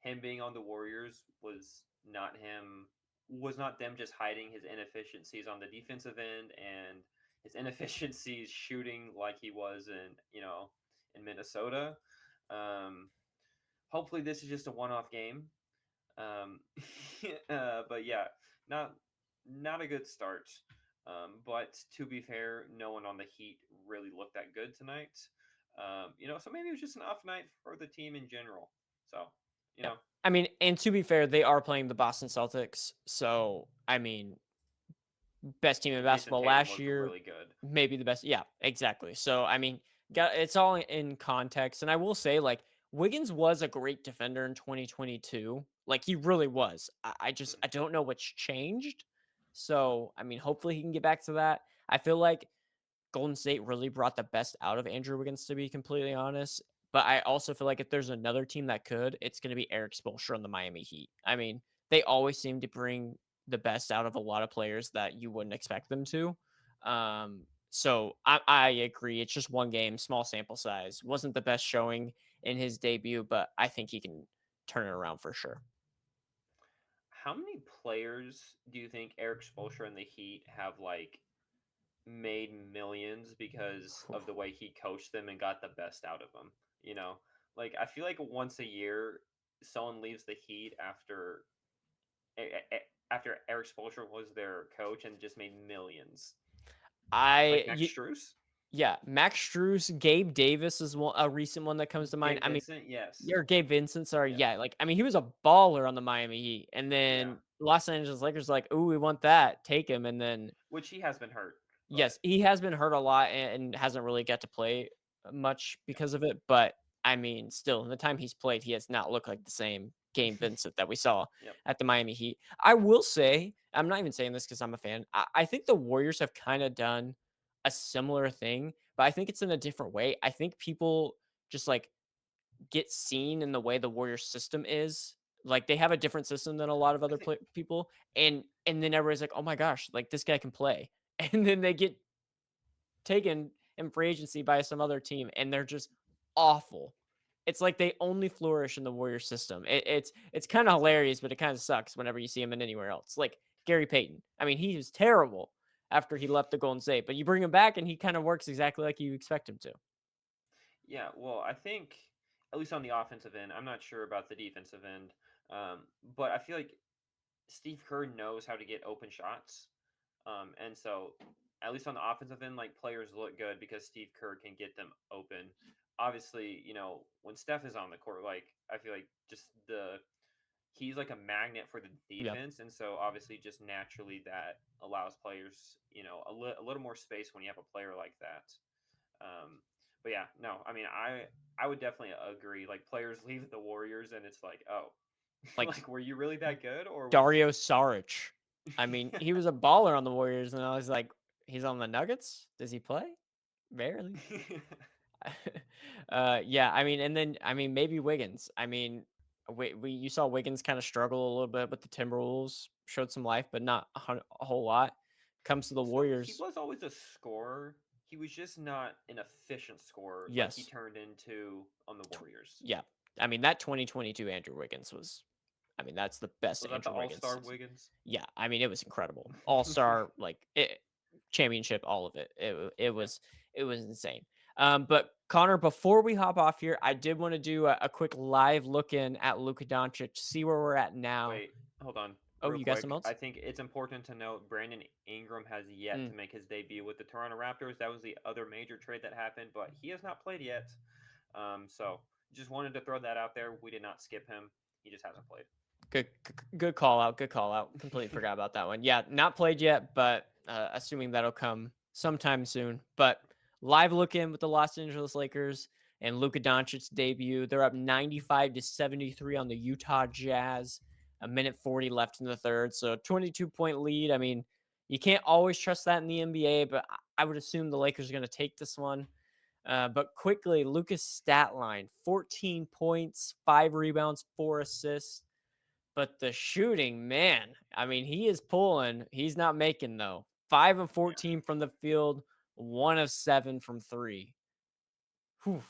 Speaker 2: him being on the Warriors was not them just hiding his inefficiencies on the defensive end and his inefficiencies shooting like he was in Minnesota. Um, Hopefully this is just a one-off game. Um, but yeah, not not a good start. But to be fair, no one on the Heat really looked that good tonight. So maybe it was just an off night for the team in general. So, you
Speaker 1: Yeah,
Speaker 2: know,
Speaker 1: I mean, and to be fair, they are playing the Boston Celtics, so I mean, best team in
Speaker 2: and Jason
Speaker 1: basketball
Speaker 2: Tatum
Speaker 1: last
Speaker 2: looked
Speaker 1: year,
Speaker 2: really good.
Speaker 1: maybe the best. Yeah, exactly. So I mean, it's all in context. And I will say, like, Wiggins was a great defender in 2022. Like he really was. I don't know what's changed. So I mean, hopefully he can get back to that. I feel like Golden State really brought the best out of Andrew Wiggins, to be completely honest. But I also feel like if there's another team that could, it's going to be Eric Spoelstra on the Miami Heat. I mean, they always seem to bring the best out of a lot of players that you wouldn't expect them to. So I agree. It's just one game, small sample size. Wasn't the best showing in his debut, but I think he can turn it around for sure.
Speaker 2: How many players do you think Eric Spoelstra and the Heat have like made millions because of the way he coached them and got the best out of them? Like I feel like once a year someone leaves the Heat after Eric Spoelstra was their coach and just made millions.
Speaker 1: I
Speaker 2: Like Max
Speaker 1: you,
Speaker 2: Strus?
Speaker 1: Yeah, Max Strus, Gabe Davis is one a recent one that comes to mind.
Speaker 2: Gabe
Speaker 1: I mean,
Speaker 2: Vincent, yes.
Speaker 1: or Gabe Vincent, sorry,
Speaker 2: Yeah.
Speaker 1: yeah, like, I mean, he was a baller on the Miami Heat, and
Speaker 2: Yeah.
Speaker 1: then Los Angeles Lakers like, "Ooh, we want that, take him," and then
Speaker 2: Which he has been hurt, but
Speaker 1: yes, he has been hurt a lot and hasn't really got to play much
Speaker 2: yeah.
Speaker 1: because of it, but, I mean, still, in the time he's played, he has not looked like the same Gabe Vincent that we saw
Speaker 2: Yep.
Speaker 1: at the Miami Heat. I will say, I'm not even saying this because 'cause I'm a fan, I think the Warriors have kinda done a similar thing, but I think it's in a different way. I think people just, like, get seen in the way the Warriors system is. Like, they have a different system than a lot of
Speaker 2: I
Speaker 1: other
Speaker 2: think
Speaker 1: people, and then everybody's like, "Oh my gosh, like, this guy can play." And then they get taken in free agency by some other team, and they're just awful. It's like they only flourish in the Warrior system. It's kind of hilarious, but it kind of sucks whenever you see him in anywhere else. Like Gary Payton. I mean, he was terrible after he left the Golden State, but you bring him back, and he kind of works exactly like you expect him to.
Speaker 2: yeah, well, I think at least on the offensive end, I'm not sure about the defensive end, but I feel like Steve Kerr knows how to get open shots. And so, at least on the offensive end, like players look good because Steve Kerr can get them open. Obviously, when Steph is on the court, like I feel like just he's like a magnet for the
Speaker 1: Yeah,
Speaker 2: defense, and so obviously just naturally that allows players, a little more space when you have a player like that. But yeah, no, I mean, I would definitely agree. Like players leave the Warriors, and it's like, oh,
Speaker 1: like
Speaker 2: like were you really that good, or was
Speaker 1: Dario Saric. I mean, he was a baller on the Warriors, and I was like, he's on the Nuggets. Does he play? Barely. Yeah, I mean, and then I mean, maybe Wiggins. I mean, we you saw Wiggins kind of struggle a little bit with the Timberwolves, showed some life, but not a whole lot. Comes to the
Speaker 2: So he
Speaker 1: Warriors,
Speaker 2: was always a scorer. He was just not an efficient scorer like he
Speaker 1: yes,
Speaker 2: turned into on the
Speaker 1: tw-
Speaker 2: Warriors.
Speaker 1: yeah. I mean, that 2022 Andrew Wiggins was, I mean, that's the best
Speaker 2: Was that the
Speaker 1: Andrew
Speaker 2: All
Speaker 1: Wiggins
Speaker 2: Star
Speaker 1: season.
Speaker 2: Wiggins?
Speaker 1: Yeah, I mean, it was incredible. All star, like championship, all of it.
Speaker 2: Yeah.
Speaker 1: It was insane. But Connor, before we hop off here, I did want to do a quick live look in at Luka Doncic, see where we're at now.
Speaker 2: Wait, hold on,
Speaker 1: Oh,
Speaker 2: real
Speaker 1: you got some
Speaker 2: quick. I
Speaker 1: else?
Speaker 2: think it's important to note Brandon Ingram has yet
Speaker 1: Mm,
Speaker 2: to make his debut with the Toronto Raptors. That was the other major trade that happened, but he has not played yet. So just wanted to throw that out there. We did not skip him. He just hasn't played.
Speaker 1: good call out. Good call out. Completely forgot about that one. Yeah, not played yet, but assuming that'll come sometime soon. But live look in with the Los Angeles Lakers and Luka Doncic's debut. They're up 95-73 on the Utah Jazz. A minute 40 left in the third, so 22-point lead. I mean, you can't always trust that in the NBA, but I would assume the Lakers are going to take this one. But quickly, Luka's stat line: 14 points, 5 rebounds, 4 assists. But the shooting, man, I mean, he is pulling. He's not making though. 5 of
Speaker 2: Yeah.
Speaker 1: 14 from the field, 1 of 7 from 3. Whew.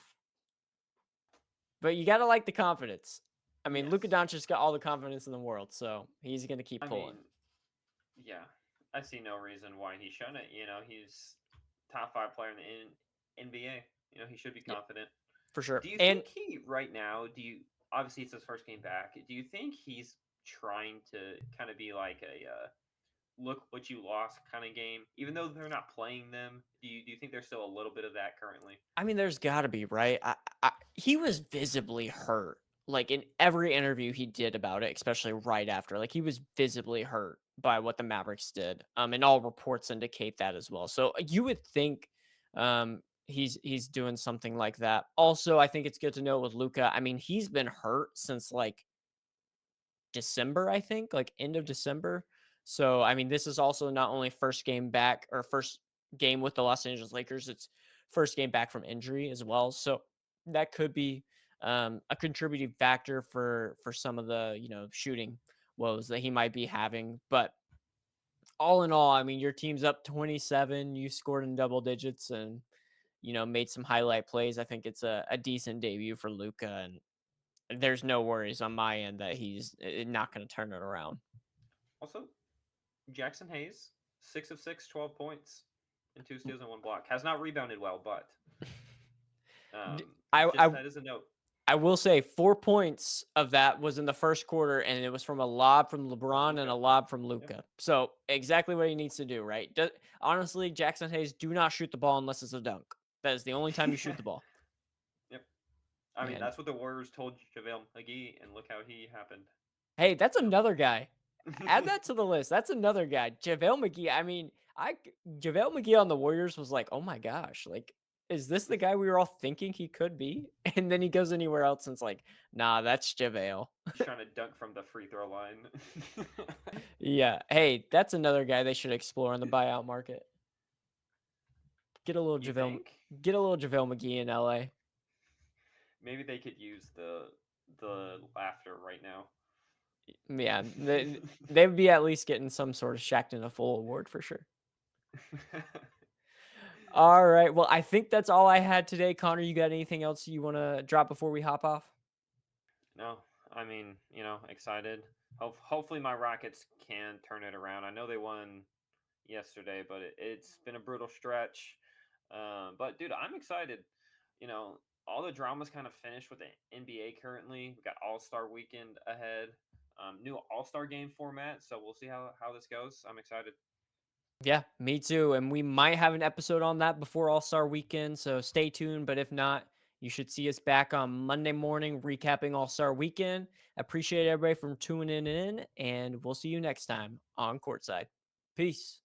Speaker 1: But you gotta like the confidence. I mean, Luka
Speaker 2: Yes.
Speaker 1: Doncic's got all the confidence in the world, so he's gonna keep
Speaker 2: I mean,
Speaker 1: pulling.
Speaker 2: yeah. I see no reason why he shouldn't. He's top five player in the NBA. He should be
Speaker 1: Yeah,
Speaker 2: confident.
Speaker 1: for sure.
Speaker 2: Do you
Speaker 1: And
Speaker 2: think he right now? Do you obviously it's his first game back? Do you think he's trying to kind of be like a look what you lost kind of game, even though they're not playing them? Do you think there's still a little bit of that currently?
Speaker 1: I mean, there's got to be, right? He was visibly hurt, like in every interview he did about it, especially right after. Like he was visibly hurt by what the Mavericks did. And all reports indicate that as well. So you would think, he's doing something like that. Also, I think it's good to know with Luca. I mean, he's been hurt since like December, I think, like end of
Speaker 2: Yeah.
Speaker 1: December. So, I mean, this is also not only first game back or first game with the Los Angeles Lakers, it's first game back from injury as well. So that could be a contributing factor for some of the shooting woes that he might be having. But all in all, I mean, your team's up 27. You scored in double digits and made some highlight plays. I think it's a decent debut for Luca, and there's no worries on my end that he's not going to turn it around.
Speaker 2: Also, Jackson Hayes, 6 of 6, 12 points, and two steals and one block. Has not rebounded well, but
Speaker 1: D-
Speaker 2: um,
Speaker 1: I
Speaker 2: just
Speaker 1: I
Speaker 2: that is a note.
Speaker 1: I will say 4 points of that was in the first quarter, and it was from a lob from
Speaker 2: From
Speaker 1: LeBron and a
Speaker 2: Luca.
Speaker 1: lob from
Speaker 2: Yep.
Speaker 1: Luca. So, exactly what he needs to do, right? Honestly, Jackson Hayes, do not shoot the ball unless it's a dunk. That is the only time you shoot the ball.
Speaker 2: Yep. I mean,
Speaker 1: And
Speaker 2: that's what the Warriors told JaVale McGee, and look how he happened.
Speaker 1: hey, that's
Speaker 2: You know.
Speaker 1: another guy. Add that to the list. That's another guy. JaVale McGee. I mean, JaVale McGee on the Warriors was like, oh my gosh, like, is this the guy we were all thinking he could be? And then he goes anywhere else and it's like, nah, that's JaVale.
Speaker 2: He's trying to dunk from the free throw line.
Speaker 1: Yeah. Hey, that's another guy they should explore in the buyout market. Get a little
Speaker 2: You
Speaker 1: JaVale,
Speaker 2: think?
Speaker 1: get a little JaVale McGee in LA.
Speaker 2: Maybe they could use the laughter right now.
Speaker 1: Yeah, they would be at least getting some sort of Shaqtin' a Fool award for sure. All right. Well, I think that's all I had today. Connor, you got anything else you want to drop before we hop off?
Speaker 2: No, I mean, excited. Hopefully my Rockets can turn it around. I know they won yesterday, but it's been a brutal stretch. But dude, I'm excited. All the drama's kind of finished with the NBA currently. We got All Star Weekend ahead. New All Star Game format, so we'll see how this goes. I'm excited.
Speaker 1: Yeah, me too. And we might have an episode on that before All Star Weekend. So stay tuned. But if not, you should see us back on Monday morning recapping All Star Weekend. Appreciate everybody from tuning in. And we'll see you next time on Courtside. Peace.